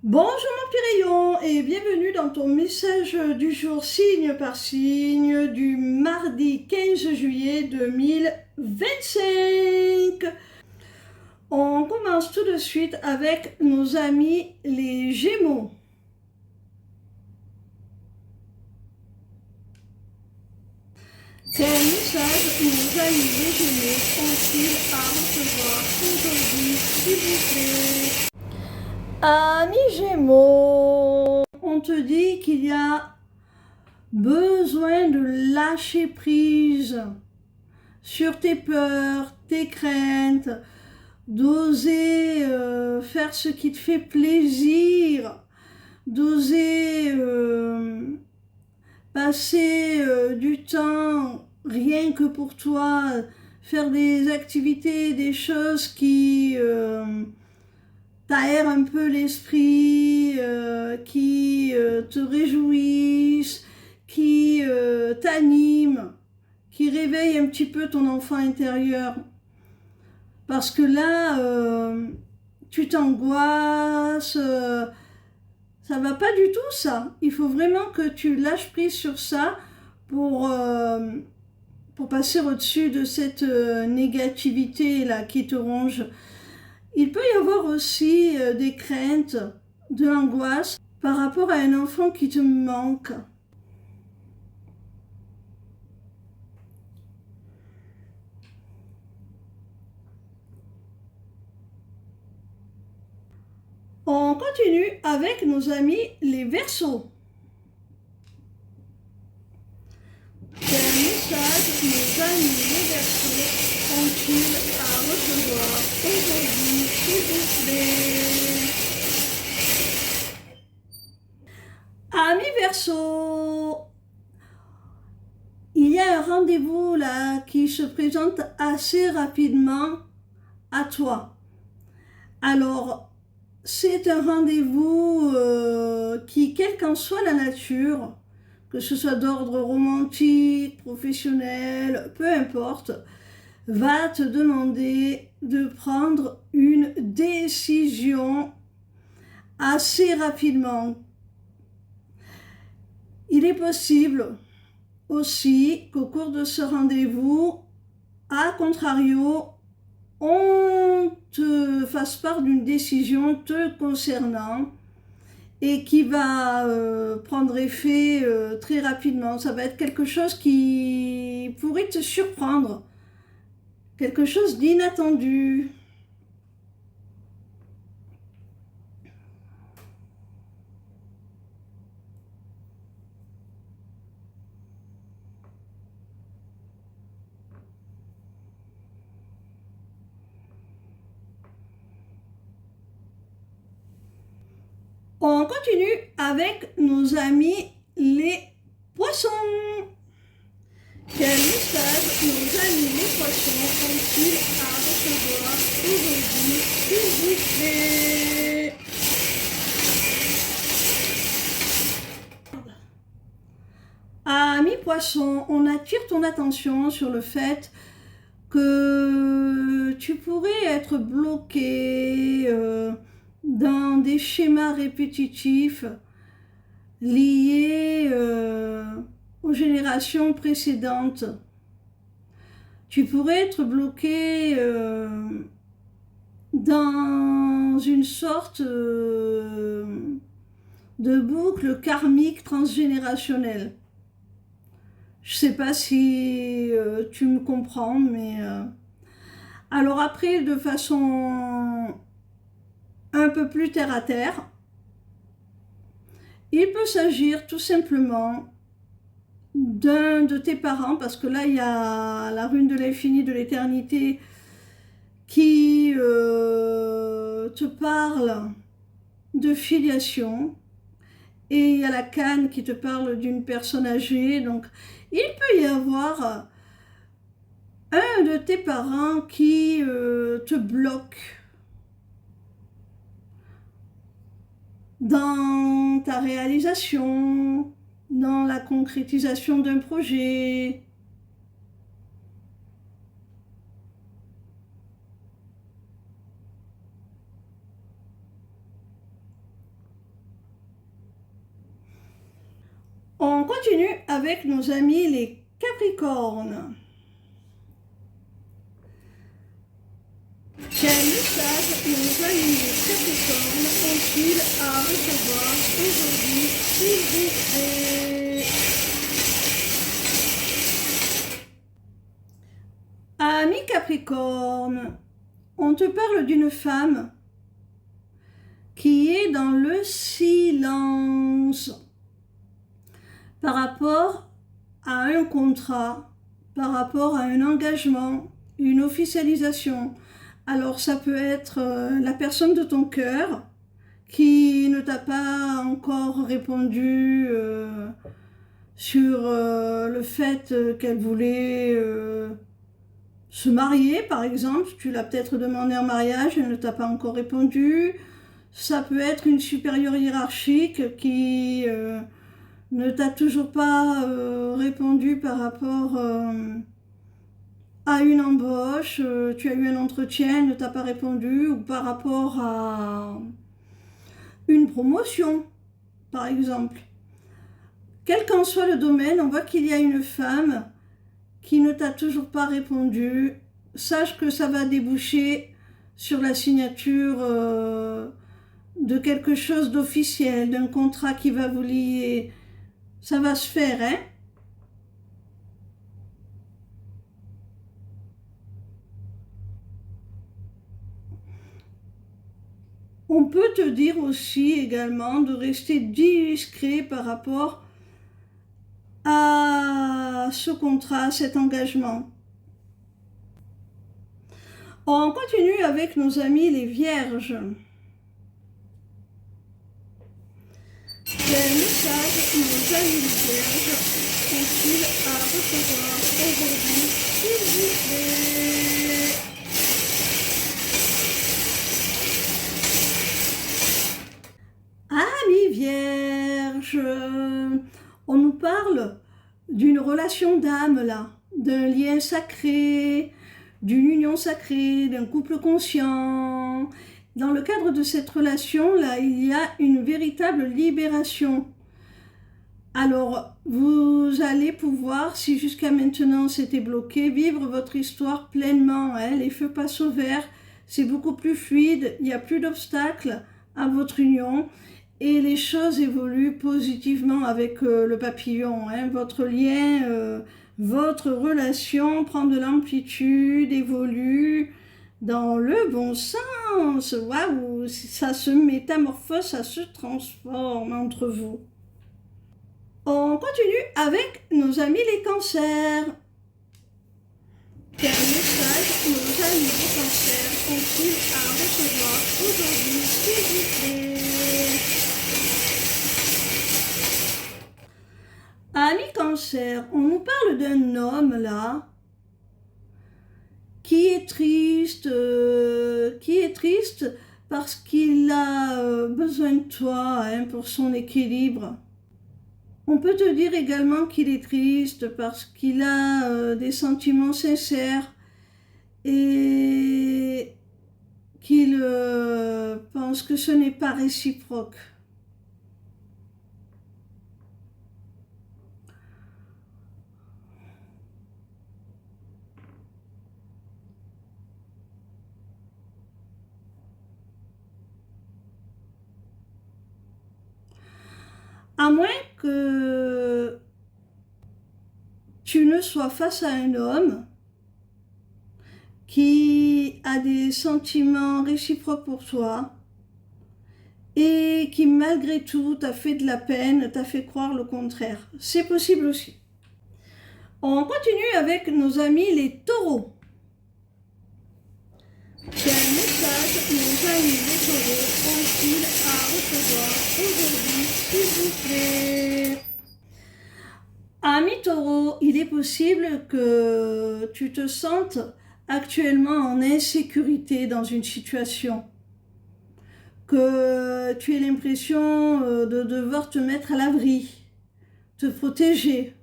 Bonjour mon Pyréon et bienvenue dans ton message du jour signe par signe du mardi 15 juillet 2025. On commence tout de suite avec nos amis les Gémeaux. Quel message nos amis les Gémeaux ont-ils à recevoir aujourd'hui, s'il vous plaît? Amis Gémeaux, on te dit qu'il y a besoin de lâcher prise sur tes peurs, tes craintes, d'oser faire ce qui te fait plaisir, d'oser passer du temps rien que pour toi, faire des activités, des choses qui t'aèrent un peu l'esprit, qui te réjouissent, qui t'animent, qui réveillent un petit peu ton enfant intérieur. Parce que là, tu t'angoisses, ça va pas du tout ça. Il faut vraiment que tu lâches prise sur ça pour passer au-dessus de cette négativité là qui te ronge. Il peut y avoir aussi des craintes, de l'angoisse par rapport à un enfant qui te manque. On continue avec nos amis les Verseaux. Quel message nos amis les Verseaux ont-ils à recevoir aujourd'hui, s'il vous plaît? Amis Verseaux, il y a un rendez-vous là qui se présente assez rapidement à toi. Alors, c'est un rendez-vous qui, quelle qu'en soit la nature, que ce soit d'ordre romantique, professionnel, peu importe, va te demander de prendre une décision assez rapidement. Il est possible aussi qu'au cours de ce rendez-vous, à contrario, on te fasse part d'une décision te concernant et qui va prendre effet très rapidement. Ça va être quelque chose qui pourrait te surprendre, quelque chose d'inattendu. On continue avec nos amis les poissons. Quel message nos amis les poissons ont-ils à recevoir aujourd'hui, s'il vous plaît? Amis poissons, on attire ton attention sur le fait que tu pourrais être bloqué dans des schémas répétitifs liés aux générations précédentes. Tu pourrais être bloqué dans une sorte de boucle karmique transgénérationnelle. Je sais pas si tu me comprends, mais alors après, de façon un peu plus terre à terre, il peut s'agir tout simplement d'un de tes parents, parce que là, il y a la rune de l'infini, de l'éternité, qui te parle de filiation, et il y a la canne qui te parle d'une personne âgée. Donc, il peut y avoir un de tes parents qui te bloque dans ta réalisation, dans la concrétisation d'un projet. On continue avec nos amis les Capricornes. Quel message nos amis les Capricornes ont-ils à recevoir aujourd'hui, s'il vous plaît? Ami Capricorne, on te parle d'une femme qui est dans le silence par rapport à un contrat, par rapport à un engagement, une officialisation. Alors ça peut être la personne de ton cœur qui ne t'a pas encore répondu sur le fait qu'elle voulait se marier, par exemple. Tu l'as peut-être demandé en mariage, elle ne t'a pas encore répondu. Ça peut être une supérieure hiérarchique qui ne t'a toujours pas répondu par rapport à une embauche, tu as eu un entretien, elle ne t'a pas répondu, ou par rapport à une promotion, par exemple. Quel qu'en soit le domaine, on voit qu'il y a une femme qui ne t'a toujours pas répondu. Sache que ça va déboucher sur la signature de quelque chose d'officiel, d'un contrat qui va vous lier. Ça va se faire, hein? On peut te dire aussi également de rester discret par rapport à ce contrat, cet engagement. On continue avec nos amis les Vierges. Quel message nos amis les Vierges ont-ils à recevoir aujourd'hui, s'il vous plaît? Amis Vierges, on nous parle d'une relation d'âme là, d'un lien sacré, d'une union sacrée, d'un couple conscient. Dans le cadre de cette relation-là, il y a une véritable libération. Alors, vous allez pouvoir, si jusqu'à maintenant c'était bloqué, vivre votre histoire pleinement. Hein. Les feux passent au vert, c'est beaucoup plus fluide, il n'y a plus d'obstacles à votre union. Et les choses évoluent positivement avec le papillon. Hein. Votre lien, votre relation prend de l'amplitude, évolue dans le bon sens. Waouh, ça se métamorphose, ça se transforme entre vous. On continue avec nos amis les cancers. Quel message nos amis les cancers ont-ils à recevoir aujourd'hui, s'il vous plaît? Ami Cancer, on nous parle d'un homme là qui est triste parce qu'il a besoin de toi hein, pour son équilibre. On peut te dire également qu'il est triste parce qu'il a des sentiments sincères et qu'il pense que ce n'est pas réciproque. À moins que tu ne sois face à un homme qui a des sentiments réciproques pour toi et qui malgré tout t'a fait de la peine, t'a fait croire le contraire. C'est possible aussi. On continue avec nos amis les taureaux. Quel message nos amis les taureaux ont-ils à recevoir aujourd'hui, s'il vous plaît? Ami taureau, il est possible que tu te sentes actuellement en insécurité dans une situation, que tu aies l'impression de devoir te mettre à l'abri, te protéger.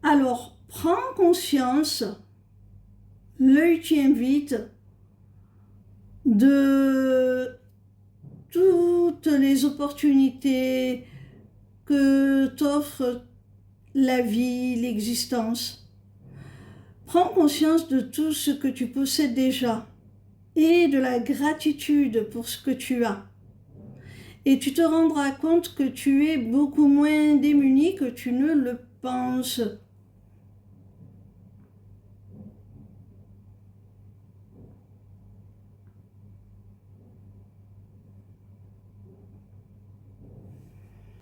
Alors, prends conscience, l'œil t'y invite, de toutes les opportunités que t'offre la vie, l'existence. Prends conscience de tout ce que tu possèdes déjà et de la gratitude pour ce que tu as. Et tu te rendras compte que tu es beaucoup moins démuni que tu ne le penses.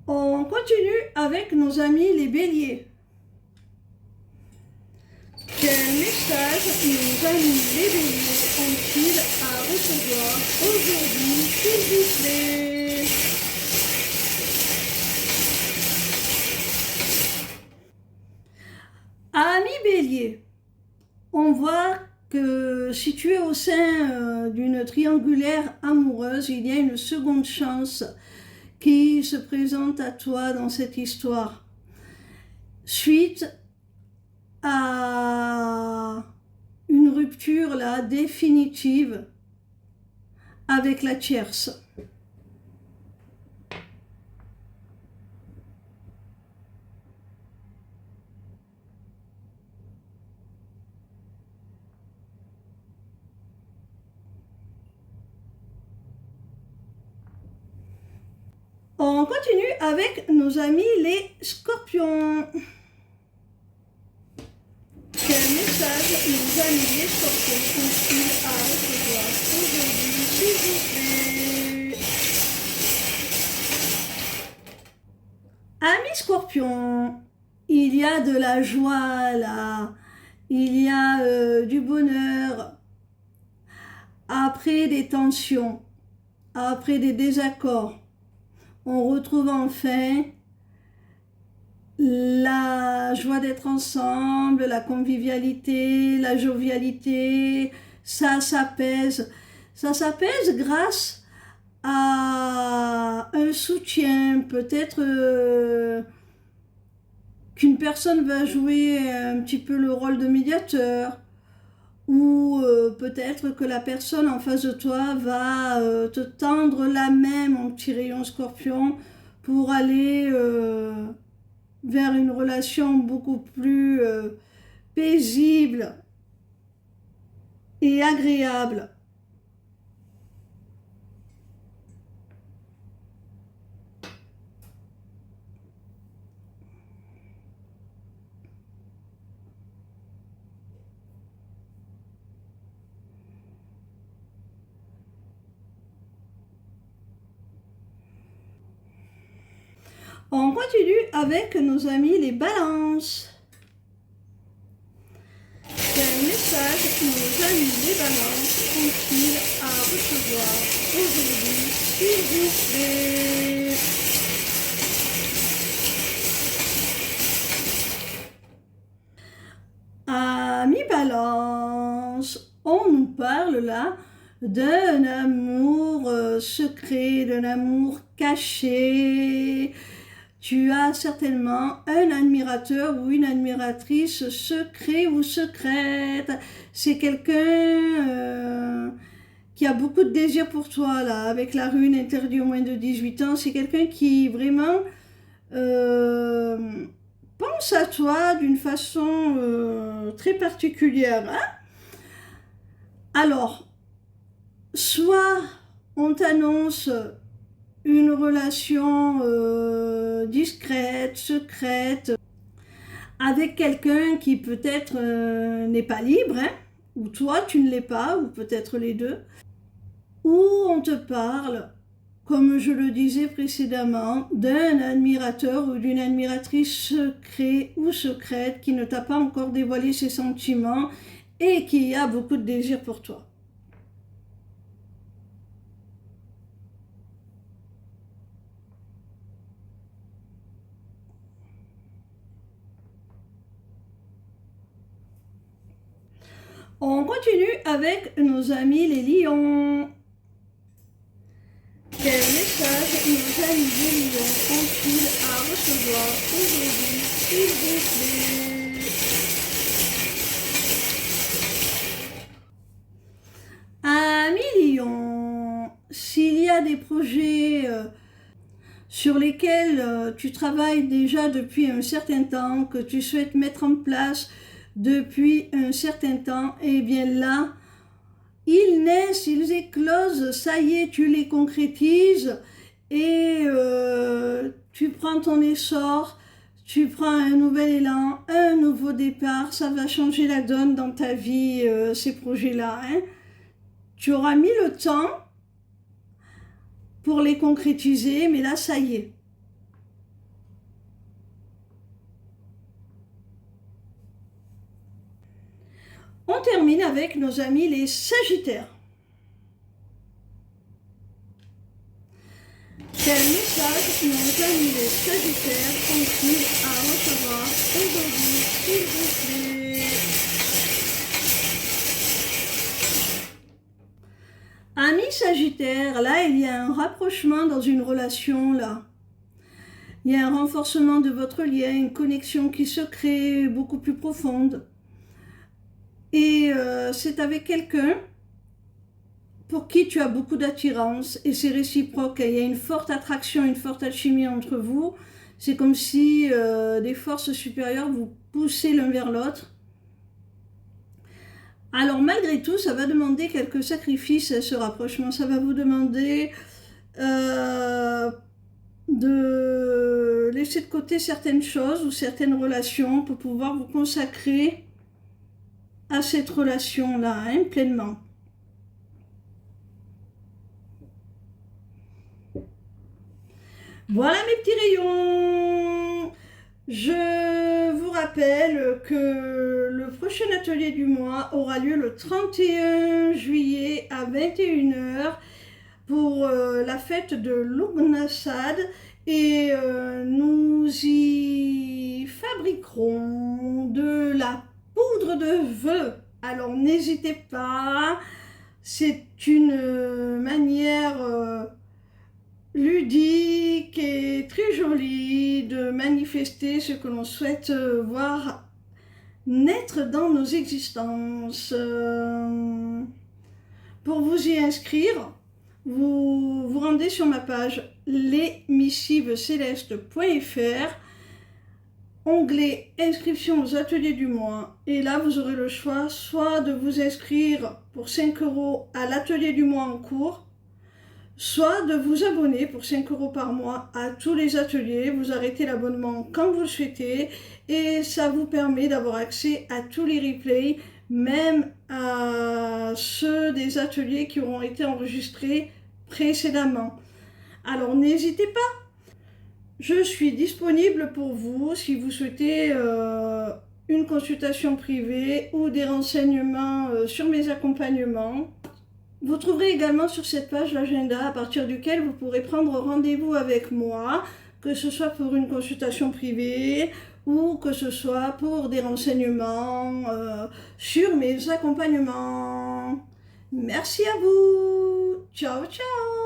On continue avec nos amis les béliers. Quel message nos amis les béliers ont-ils à recevoir aujourd'hui, s'il vous plaît? Amis bélier, on voit que si tu es au sein d'une triangulaire amoureuse, il y a une seconde chance qui se présente à toi dans cette histoire. Suite à une rupture là définitive avec la tierce. On continue avec nos amis les scorpions. Quel message nos amis les scorpions ont-ils à recevoir aujourd'hui, s'il vous plaît? Amis scorpions, il y a de la joie là, il y a du bonheur après des tensions, après des désaccords. On retrouve enfin la joie d'être ensemble, la convivialité, la jovialité. Ça s'apaise. Ça s'apaise grâce à un soutien. Peut-être qu'une personne va jouer un petit peu le rôle de médiateur. Ou peut-être que la personne en face de toi va te tendre la main, mon petit rayon scorpion, pour aller vers une relation beaucoup plus paisible et agréable. On continue avec nos amis les balances. Quel message nos amis les balances ont-ils à recevoir aujourd'hui, s'il vous plaît? Amis balance, on nous parle là d'un amour secret, d'un amour caché. Tu as certainement un admirateur ou une admiratrice secret ou secrète. C'est quelqu'un qui a beaucoup de désir pour toi, là, avec la rune interdit au moins de 18 ans. C'est quelqu'un qui vraiment pense à toi d'une façon très particulière. Hein? Alors, soit on t'annonce une relation discrète, secrète, avec quelqu'un qui peut-être n'est pas libre, hein, ou toi tu ne l'es pas, ou peut-être les deux, ou on te parle, comme je le disais précédemment, d'un admirateur ou d'une admiratrice secret ou secrète qui ne t'a pas encore dévoilé ses sentiments et qui a beaucoup de désir pour toi. On continue avec nos amis les lions. Quel message nos amis les lions ont-ils à recevoir aujourd'hui, s'il vous plaît? Amis lions, s'il y a des projets sur lesquels tu travailles déjà depuis un certain temps, que tu souhaites mettre en place depuis un certain temps, et bien là, ils naissent, ils éclosent, ça y est, tu les concrétises et tu prends ton essor, tu prends un nouvel élan, un nouveau départ, ça va changer la donne dans ta vie, ces projets-là. Hein. Tu auras mis le temps pour les concrétiser, mais là, ça y est. On termine avec nos amis les Sagittaires. Quel message nos amis les Sagittaires ont-ils à recevoir aujourd'hui, s'il vous plaît? Amis Sagittaires, là il y a un rapprochement dans une relation, là. Il y a un renforcement de votre lien, une connexion qui se crée beaucoup plus profonde. Et c'est avec quelqu'un pour qui tu as beaucoup d'attirance et c'est réciproque. Il y a une forte attraction, une forte alchimie entre vous. C'est comme si des forces supérieures vous poussaient l'un vers l'autre. Alors malgré tout, ça va demander quelques sacrifices, ce rapprochement. Ça va vous demander de laisser de côté certaines choses ou certaines relations pour pouvoir vous consacrer à cette relation-là, hein, pleinement. Voilà mes petits rayons. Je vous rappelle que le prochain atelier du mois aura lieu le 31 juillet à 21h pour la fête de Lugnasad et nous y fabriquerons de la poudre de vœux. Alors n'hésitez pas, c'est une manière ludique et très jolie de manifester ce que l'on souhaite voir naître dans nos existences. Pour vous y inscrire, vous vous rendez sur ma page lesmissivescélestes.fr, onglet inscription aux ateliers du mois, et là vous aurez le choix soit de vous inscrire pour 5 € à l'atelier du mois en cours, soit de vous abonner pour 5 € par mois à tous les ateliers. Vous arrêtez l'abonnement quand vous le souhaitez et ça vous permet d'avoir accès à tous les replays, même à ceux des ateliers qui auront été enregistrés précédemment. Alors n'hésitez pas, je suis disponible pour vous si vous souhaitez une consultation privée ou des renseignements sur mes accompagnements. Vous trouverez également sur cette page l'agenda à partir duquel vous pourrez prendre rendez-vous avec moi, que ce soit pour une consultation privée ou que ce soit pour des renseignements sur mes accompagnements. Merci à vous. Ciao, ciao.